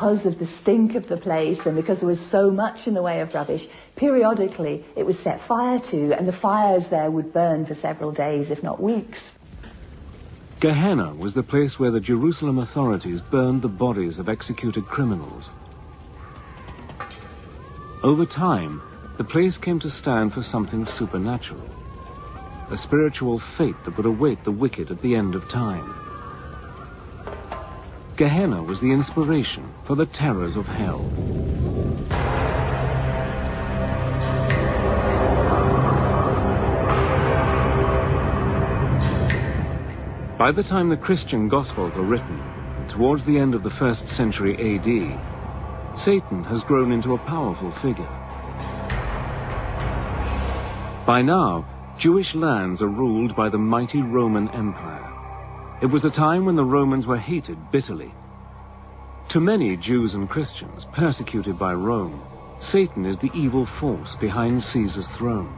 Because of the stink of the place and because there was so much in the way of rubbish, periodically it was set fire to, and the fires there would burn for several days, if not weeks. Gehenna was the place where the Jerusalem authorities burned the bodies of executed criminals. Over time, the place came to stand for something supernatural, a spiritual fate that would await the wicked at the end of time. Gehenna was the inspiration for the terrors of hell. By the time the Christian Gospels are written, towards the end of the 1st century AD, Satan has grown into a powerful figure. By now, Jewish lands are ruled by the mighty Roman Empire. It was a time when the Romans were hated bitterly. To many Jews and Christians persecuted by Rome, Satan is the evil force behind Caesar's throne.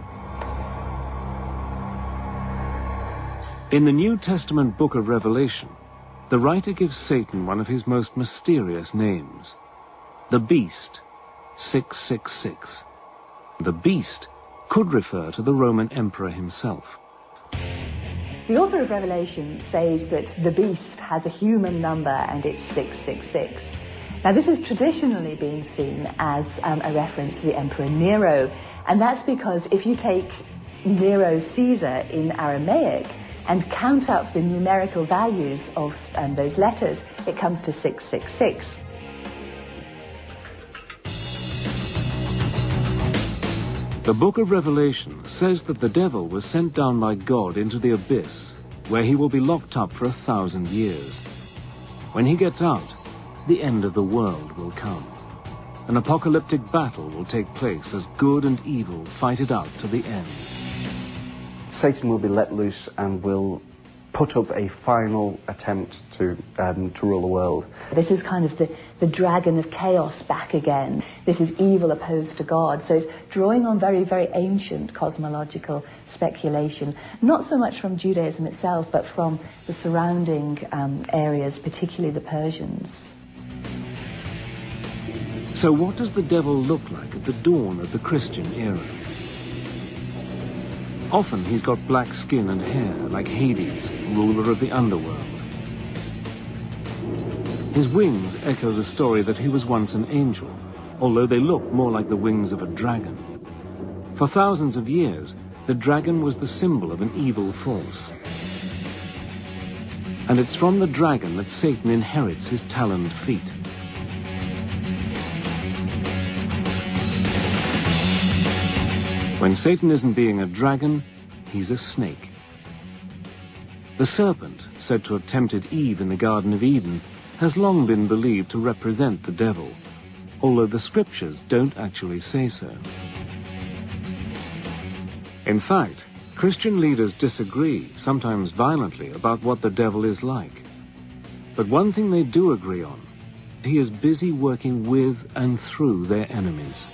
In the New Testament book of Revelation, the writer gives Satan one of his most mysterious names, the Beast, 666. The Beast could refer to the Roman Emperor himself. The author of Revelation says that the beast has a human number and it's 666. Now this has traditionally been seen as a reference to the Emperor Nero, and that's because if you take Nero Caesar in Aramaic and count up the numerical values of those letters, it comes to 666. The book of Revelation says that the devil was sent down by God into the abyss, where he will be locked up for 1,000 years. When he gets out, the end of the world will come. An apocalyptic battle will take place as good and evil fight it out to the end. Satan will be let loose and will put up a final attempt to rule the world. This is kind of the dragon of chaos back again. This is evil opposed to God. So it's drawing on very, very ancient cosmological speculation, not so much from Judaism itself, but from the surrounding areas, particularly the Persians. So what does the devil look like at the dawn of the Christian era? Often he's got black skin and hair, like Hades, ruler of the underworld. His wings echo the story that he was once an angel, although they look more like the wings of a dragon. For thousands of years, the dragon was the symbol of an evil force. And it's from the dragon that Satan inherits his taloned feet. When Satan isn't being a dragon, he's a snake. The serpent, said to have tempted Eve in the Garden of Eden, has long been believed to represent the devil, although the scriptures don't actually say so. In fact, Christian leaders disagree, sometimes violently, about what the devil is like. But one thing they do agree on: he is busy working with and through their enemies.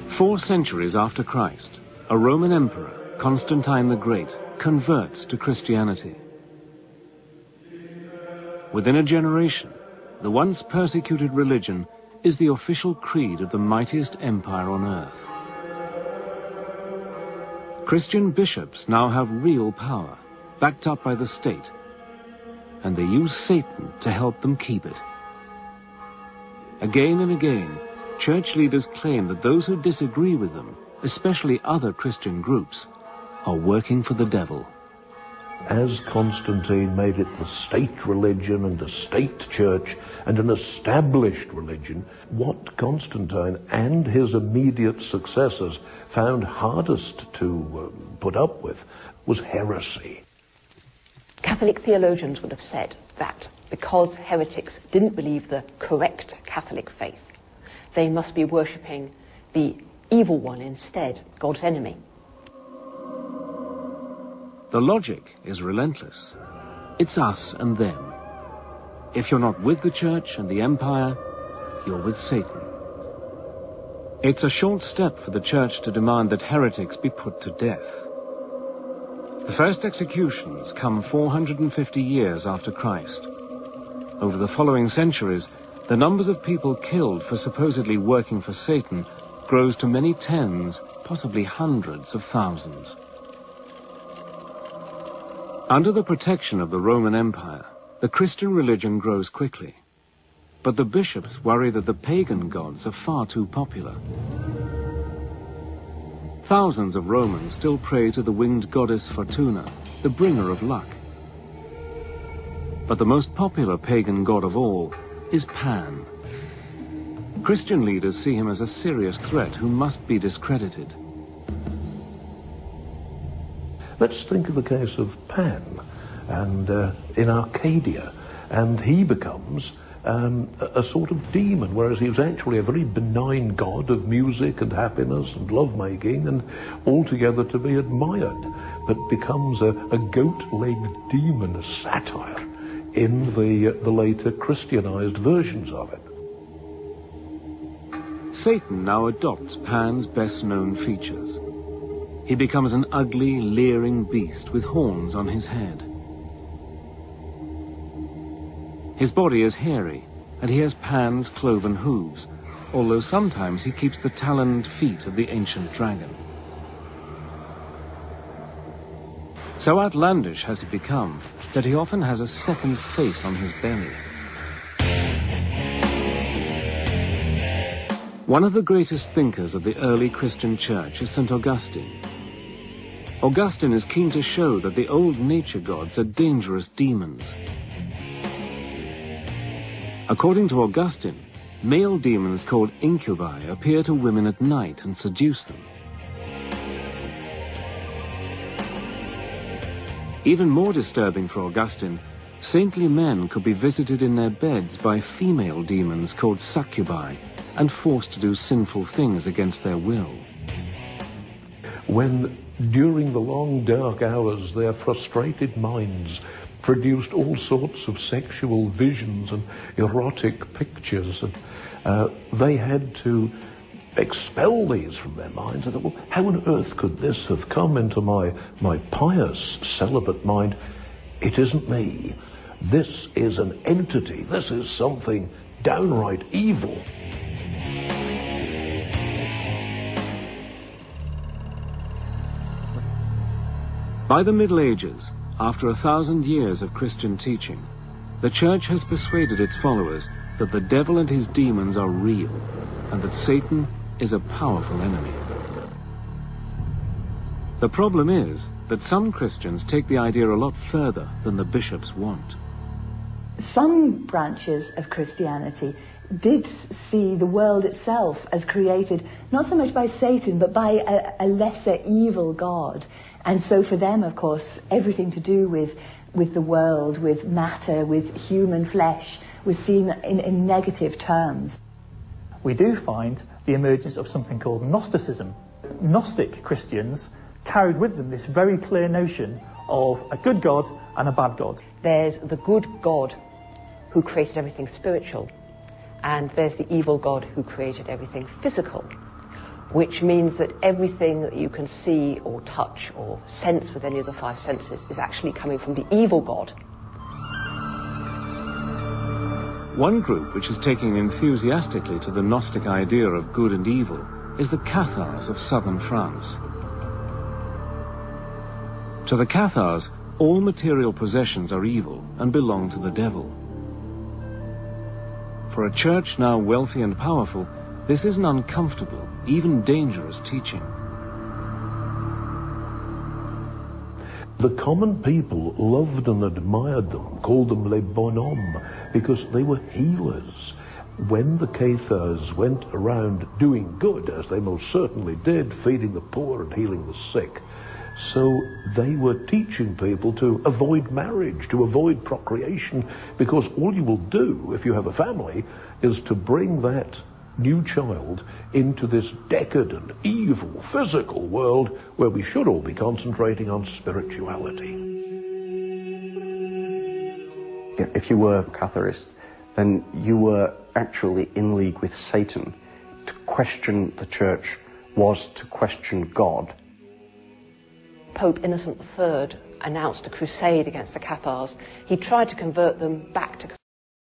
4 centuries after Christ, a Roman emperor, Constantine the Great, converts to Christianity. Within a generation, the once persecuted religion is the official creed of the mightiest empire on earth. Christian bishops now have real power, backed up by the state, and they use Satan to help them keep it. Again and again, church leaders claim that those who disagree with them, especially other Christian groups, are working for the devil. As Constantine made it the state religion and a state church and an established religion, what Constantine and his immediate successors found hardest to put up with was heresy. Catholic theologians would have said that because heretics didn't believe the correct Catholic faith, they must be worshipping the evil one instead, God's enemy. The logic is relentless. It's us and them. If you're not with the church and the empire, you're with Satan. It's a short step for the church to demand that heretics be put to death. The first executions come 450 years after Christ. Over the following centuries, the numbers of people killed for supposedly working for Satan grows to many tens, possibly hundreds of thousands. Under the protection of the Roman Empire, the Christian religion grows quickly. But the bishops worry that the pagan gods are far too popular. Thousands of Romans still pray to the winged goddess Fortuna, the bringer of luck. But the most popular pagan god of all is Pan. Christian leaders see him as a serious threat who must be discredited. Let's think of the case of Pan and in Arcadia, and he becomes a sort of demon, whereas he was actually a very benign god of music and happiness and lovemaking and altogether to be admired, but becomes a goat-legged demon, a satire, in the later Christianized versions of it. Satan now adopts Pan's best-known features. He becomes an ugly, leering beast with horns on his head. His body is hairy, and he has Pan's cloven hooves, although sometimes he keeps the taloned feet of the ancient dragon. So outlandish has he become that he often has a second face on his belly. One of the greatest thinkers of the early Christian church is St. Augustine. Augustine is keen to show that the old nature gods are dangerous demons. According to Augustine, male demons called incubi appear to women at night and seduce them. Even more disturbing for Augustine, saintly men could be visited in their beds by female demons called succubi and forced to do sinful things against their will. When, during the long dark hours, their frustrated minds produced all sorts of sexual visions and erotic pictures, and they had to expel these from their minds. I thought, well, how on earth could this have come into my pious, celibate mind? It isn't me. This is an entity. This is something downright evil. By the Middle Ages, after 1,000 years of Christian teaching, the Church has persuaded its followers that the devil and his demons are real, and that Satan is a powerful enemy. The problem is that some Christians take the idea a lot further than the bishops want. Some branches of Christianity did see the world itself as created not so much by Satan, but by a lesser evil god. And so for them, of course, everything to do with the world, with matter, with human flesh, was seen in negative terms. We do find the emergence of something called Gnosticism. Gnostic Christians carried with them this very clear notion of a good God and a bad God. There's the good God who created everything spiritual, and there's the evil God who created everything physical, which means that everything that you can see or touch or sense with any of the five senses is actually coming from the evil God. One group which is taking enthusiastically to the Gnostic idea of good and evil is the Cathars of southern France. To the Cathars, all material possessions are evil and belong to the devil. For a church now wealthy and powerful, this is an uncomfortable, even dangerous teaching. The common people loved and admired them, called them les bonhommes, because they were healers. When the Cathars went around doing good, as they most certainly did, feeding the poor and healing the sick, so they were teaching people to avoid marriage, to avoid procreation, because all you will do, if you have a family, is to bring that new child into this decadent, evil, physical world where we should all be concentrating on spirituality. If you were a Catharist, then you were actually in league with Satan. To question the church was to question God. Pope Innocent III announced a crusade against the Cathars. He tried to convert them back to